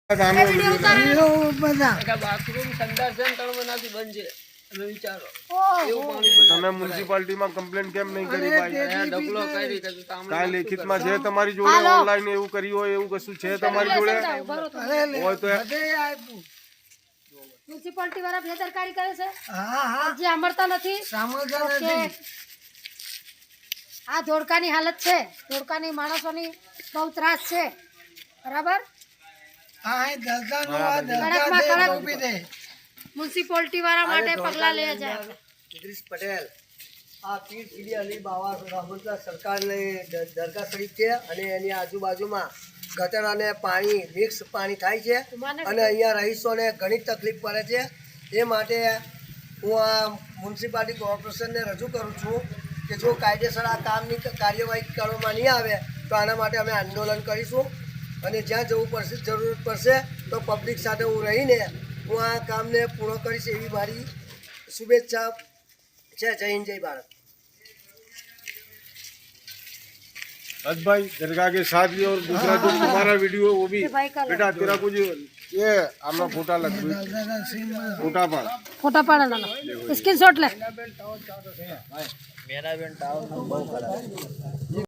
તમે મ્યુનિસિપાલિટીમાં કમ્પ્લેન કેમ નહીં કરી ભાઈ? કાંઈ લેખિતમાં છે તમારી જોડે? ઓનલાઈન એવું કર્યું હોય એવું કશું છે તમારી જોડે? હોય તો મ્યુનિસિપાલિટી વાળા બેદરકારી કરે છે, જે અમરતા નથી. આ ધોળકાની હાલત છે, ધોળકાની માણસોની બહુ ત્રાસ છે, બરાબર. મ્યુનિસિપાલિટી વાળા માટે પગલા લેવા જાય. ઇદ્રીસ પટેલ આ પીર સીડી અલી બાવા રહમતુલ્લાહ સરકારની દરગાહ શરીફ છે અને એની આજુબાજુમાં ગટર અને પાણી મિક્સ પાણી થાય છે અને અહીંયા રહીશોને ઘણી તકલીફ પડે છે. એ માટે હું આ મ્યુનિસિપાલિટી કોર્પોરેશનને રજૂ કરું છું કે જો કાયદેસર આ કામની કાર્યવાહી કરવામાં નહીં આવે તો આના માટે અમે આંદોલન કરીશું અને જ્યાં જવું પડશે, જરૂરત પડશે તો પબ્લિક સાથે હું રહીને હું આ કામને પૂર્ણ કરીશ એવી મારી शुभेच्छा। जय हिंद, जय भारत। भाई दरगाह के साथ भी और दूसरा जो तुम्हारा वीडियो वो भी बेटा तेरा कुछ ये हमारा फोटा लग फोटा पाड़ा ना स्क्रीनशॉट ले। मेरा भी